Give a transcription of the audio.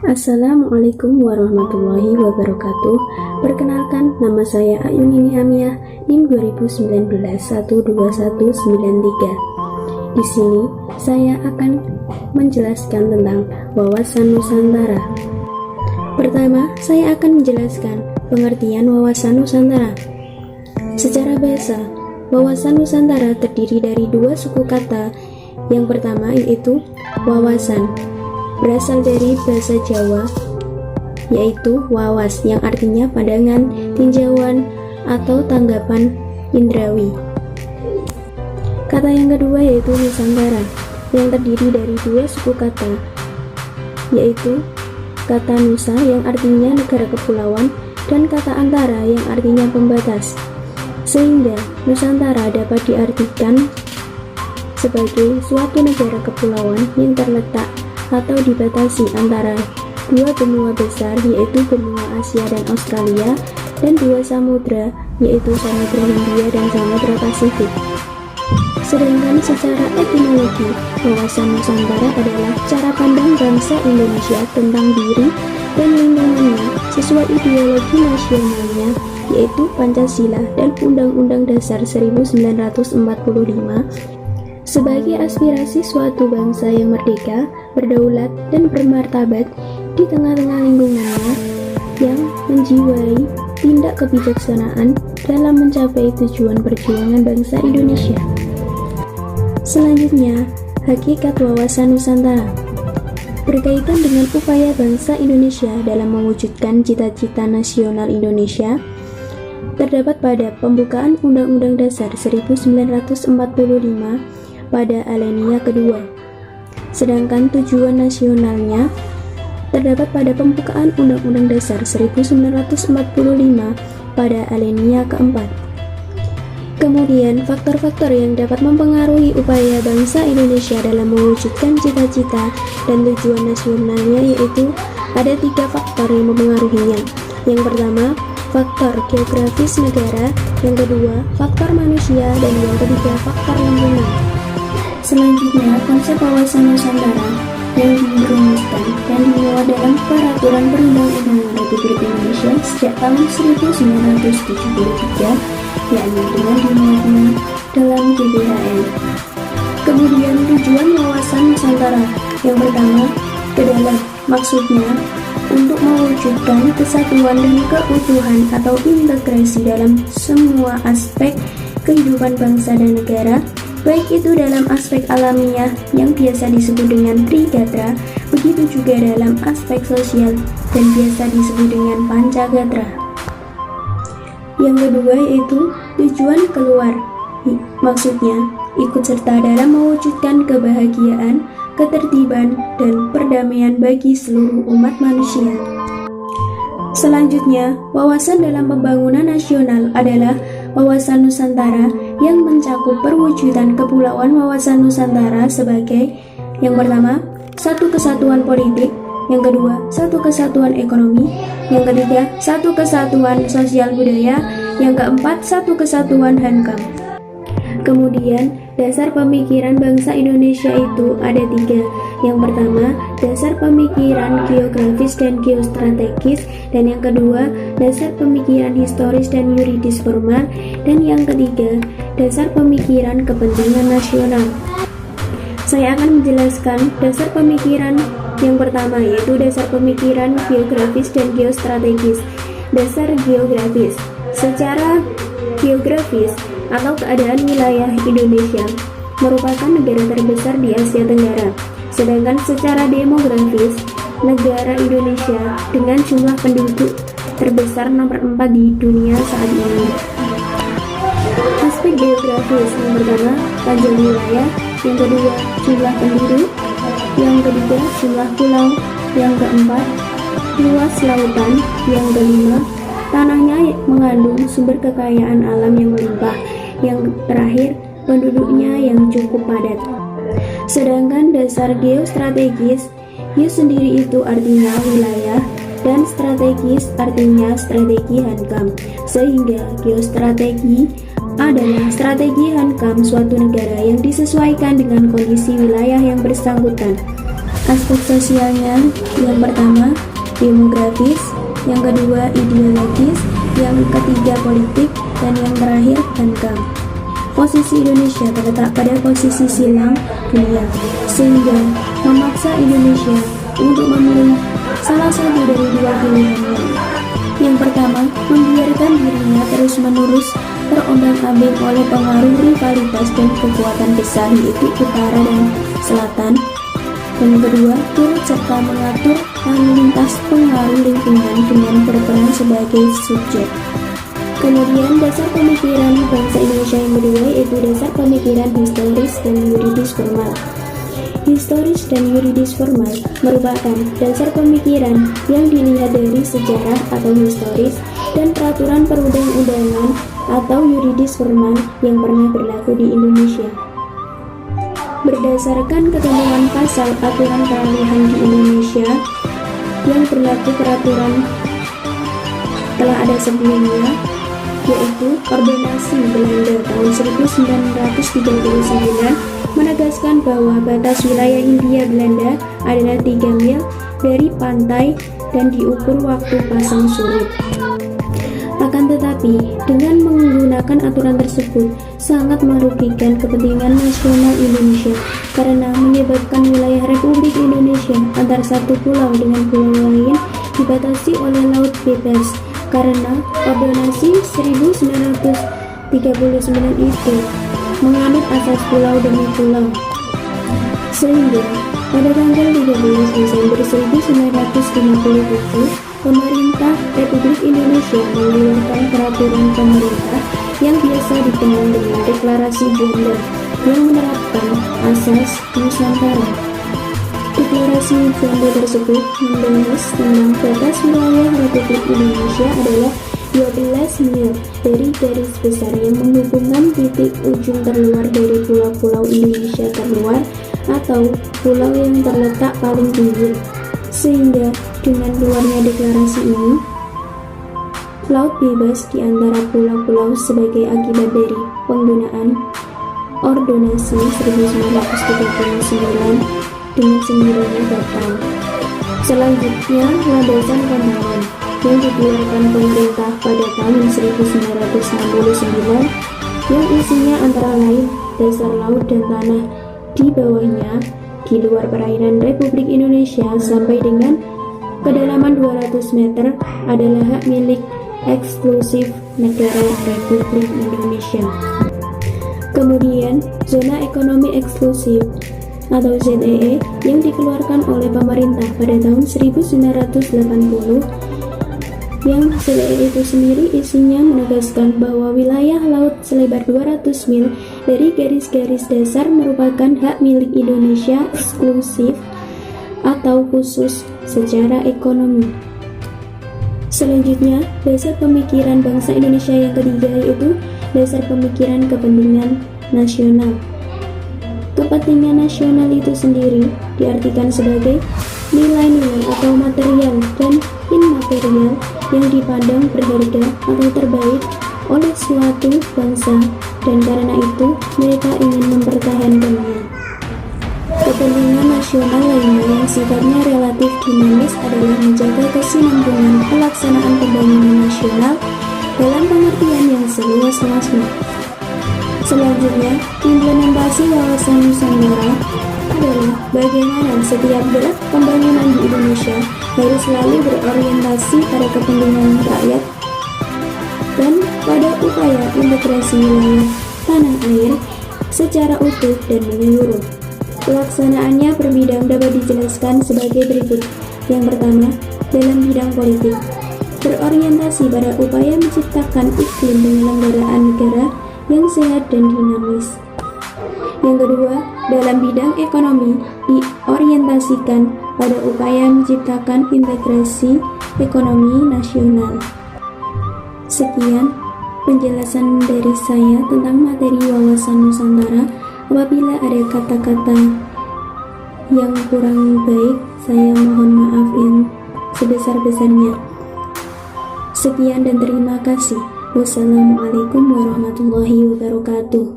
Assalamualaikum warahmatullahi wabarakatuh. Perkenalkan, nama saya Ayunini Amiah, NIM 2019 12193. Di sini saya akan menjelaskan tentang wawasan Nusantara. Pertama, saya akan menjelaskan pengertian wawasan Nusantara. Secara bahasa, wawasan Nusantara terdiri dari dua suku kata. Yang pertama yaitu wawasan, berasal dari bahasa Jawa, yaitu wawas yang artinya pandangan, tinjauan, atau tanggapan indrawi. Kata yang kedua yaitu Nusantara, yang terdiri dari dua suku kata, yaitu kata Nusa yang artinya negara kepulauan dan kata Antara yang artinya pembatas. Sehingga Nusantara dapat diartikan sebagai suatu negara kepulauan yang terletak atau dibatasi antara dua benua besar, yaitu benua Asia dan Australia, dan dua samudra, yaitu Samudra Hindia dan Samudra Pasifik. Sedangkan secara etimologi, wawasan Nusantara adalah cara pandang bangsa Indonesia tentang diri dan lingkungannya sesuai ideologi nasionalnya, yaitu Pancasila dan Undang-Undang Dasar 1945, sebagai aspirasi suatu bangsa yang merdeka, berdaulat, dan bermartabat di tengah-tengah lingkungannya yang menjiwai tindak kebijaksanaan dalam mencapai tujuan perjuangan bangsa Indonesia. Selanjutnya, hakikat wawasan Nusantara berkaitan dengan upaya bangsa Indonesia dalam mewujudkan cita-cita nasional Indonesia terdapat pada pembukaan Undang-Undang Dasar 1945 pada alinea kedua. Sedangkan tujuan nasionalnya terdapat pada pembukaan Undang-Undang Dasar 1945 pada alinea keempat. Kemudian, faktor-faktor yang dapat mempengaruhi upaya bangsa Indonesia dalam mewujudkan cita-cita dan tujuan nasionalnya, yaitu ada tiga faktor yang mempengaruhinya. Yang pertama, faktor geografis negara, yang kedua, faktor manusia, dan yang ketiga, faktor lingkungan. Selanjutnya, konsep wawasan Nusantara yang dirumuskan dan dimuat dalam Peraturan Perundang-undangan Republik Indonesia sejak tahun 1973, yakni dengan dimuatnya dalam GBHN. Kemudian, tujuan wawasan Nusantara yang pertama adalah maksudnya untuk mewujudkan kesatuan dan keutuhan atau integrasi dalam semua aspek kehidupan bangsa dan negara, baik itu dalam aspek alamiah yang biasa disebut dengan Trigatra, begitu juga dalam aspek sosial dan biasa disebut dengan Pancagatra. Yang kedua yaitu tujuan keluar, maksudnya ikut serta dalam mewujudkan kebahagiaan, ketertiban, dan perdamaian bagi seluruh umat manusia. Selanjutnya, wawasan dalam pembangunan nasional adalah wawasan Nusantara yang mencakup perwujudan kepulauan wawasan Nusantara sebagai yang pertama, satu kesatuan politik, yang kedua, satu kesatuan ekonomi, yang ketiga, satu kesatuan sosial budaya, yang keempat, satu kesatuan hankam. Kemudian, dasar pemikiran bangsa Indonesia itu ada tiga. Yang pertama, dasar pemikiran geografis dan geostrategis, dan yang kedua, dasar pemikiran historis dan yuridis formal, dan yang ketiga, dasar pemikiran kepentingan nasional. Saya akan menjelaskan dasar pemikiran yang pertama, yaitu dasar pemikiran geografis dan geostrategis. Dasar geografis. Secara geografis atau keadaan wilayah Indonesia merupakan negara terbesar di Asia Tenggara. Sedangkan secara demografis, negara Indonesia dengan jumlah penduduk terbesar nomor 4 di dunia saat ini. Aspek geografis yang pertama, panjang wilayah, yang kedua, jumlah penduduk, yang ketiga, jumlah pulau, yang keempat, luas lautan, yang kelima, tanahnya mengandung sumber kekayaan alam yang melimpah, yang terakhir, penduduknya yang cukup padat. Sedangkan dasar geostrategis, geo sendiri itu artinya wilayah, dan strategis artinya strategi hankam. Sehingga geostrategi adalah strategi hankam suatu negara yang disesuaikan dengan kondisi wilayah yang bersangkutan. Aspek sosialnya yang pertama, demografis, yang kedua ideologis, yang ketiga politik, dan yang terakhir hankam. Posisi Indonesia terletak pada posisi silang dunia, sehingga memaksa Indonesia untuk memilih salah satu dari dua pilihannya. Yang pertama, membiarkan dirinya terus-menerus terombang-ambing oleh pengaruh rivalitas dan kekuatan besar, yaitu utara dan selatan. Dan yang kedua, turut serta mengatur lalu lintas pengaruh lingkungan dengan berperan sebagai subjek. Kemudian dasar pemikiran bangsa Indonesia yang kedua yaitu dasar pemikiran historis dan yuridis formal. Historis dan yuridis formal merupakan dasar pemikiran yang dilihat dari sejarah atau historis dan peraturan perundang-undangan atau yuridis formal yang pernah berlaku di Indonesia. Berdasarkan ketentuan pasal aturan peralihan di Indonesia yang berlaku peraturan telah ada sebelumnya, yaitu Ordonansi Belanda tahun 1939 menegaskan bahwa batas wilayah Hindia Belanda adalah 3 mil dari pantai dan diukur waktu pasang surut. Akan tetapi, dengan menggunakan aturan tersebut sangat merugikan kepentingan nasional Indonesia karena menyebabkan wilayah Republik Indonesia antar satu pulau dengan pulau lain dibatasi oleh laut bebas. Karena Ordonansi 1939 itu menganut asas pulau demi pulau, sehingga pada tanggal 13 Desember 1957 pemerintah Republik Indonesia mengeluarkan peraturan pemerintah yang biasa dikenal dengan Deklarasi Juanda yang menerapkan asas Nusantara. Deklarasi Juanda tersebut membahas tentang batas wilayah Republik Indonesia adalah 12 mil dari garis besar yang menghubungkan titik ujung terluar dari pulau-pulau Indonesia terluar atau pulau yang terletak paling tinggi. Sehingga dengan keluarnya deklarasi ini, laut bebas di antara pulau-pulau sebagai akibat dari penggunaan Ordonansi 1939 dengan sendirinya batal. Selanjutnya, landasan pandangan yang dikeluarkan pemerintah pada tahun 1969 yang isinya antara lain dasar laut dan tanah di bawahnya di luar perairan Republik Indonesia sampai dengan kedalaman 200 meter adalah hak milik eksklusif negara Republik Indonesia. Kemudian, zona ekonomi eksklusif atau ZEE yang dikeluarkan oleh pemerintah pada tahun 1980, yang ZEE itu sendiri isinya menegaskan bahwa wilayah laut selebar 200 mil dari garis-garis dasar merupakan hak milik Indonesia eksklusif atau khusus secara ekonomi. Selanjutnya, dasar pemikiran bangsa Indonesia yang ketiga yaitu dasar pemikiran kepentingan nasional. Kepentingan nasional itu sendiri diartikan sebagai nilai-nilai atau material dan immaterial yang dipandang berharga atau terbaik oleh suatu bangsa, dan karena itu mereka ingin mempertahankannya. Kepentingan nasional lainnya yang sifatnya relatif dinamis adalah menjaga kesinambungan pelaksanaan pembangunan nasional dalam pengertian yang seluas-luasnya. Selanjutnya, implementasi wawasan Nusantara adalah bagaimana setiap gerak pembangunan di Indonesia harus selalu berorientasi pada kepentingan rakyat dan pada upaya integrasi wilayah tanah air secara utuh dan menyeluruh. Pelaksanaannya per bidang dapat dijelaskan sebagai berikut. Yang pertama, dalam bidang politik, berorientasi pada upaya menciptakan iklim penyelenggaraan negara yang sehat dan dinamis. Yang kedua, dalam bidang ekonomi, diorientasikan pada upaya menciptakan integrasi ekonomi nasional. Sekian penjelasan dari saya tentang materi wawasan Nusantara. Apabila ada kata-kata yang kurang baik, saya mohon maaf yang sebesar-besarnya. Sekian dan terima kasih. Wassalamualaikum warahmatullahi wabarakatuh.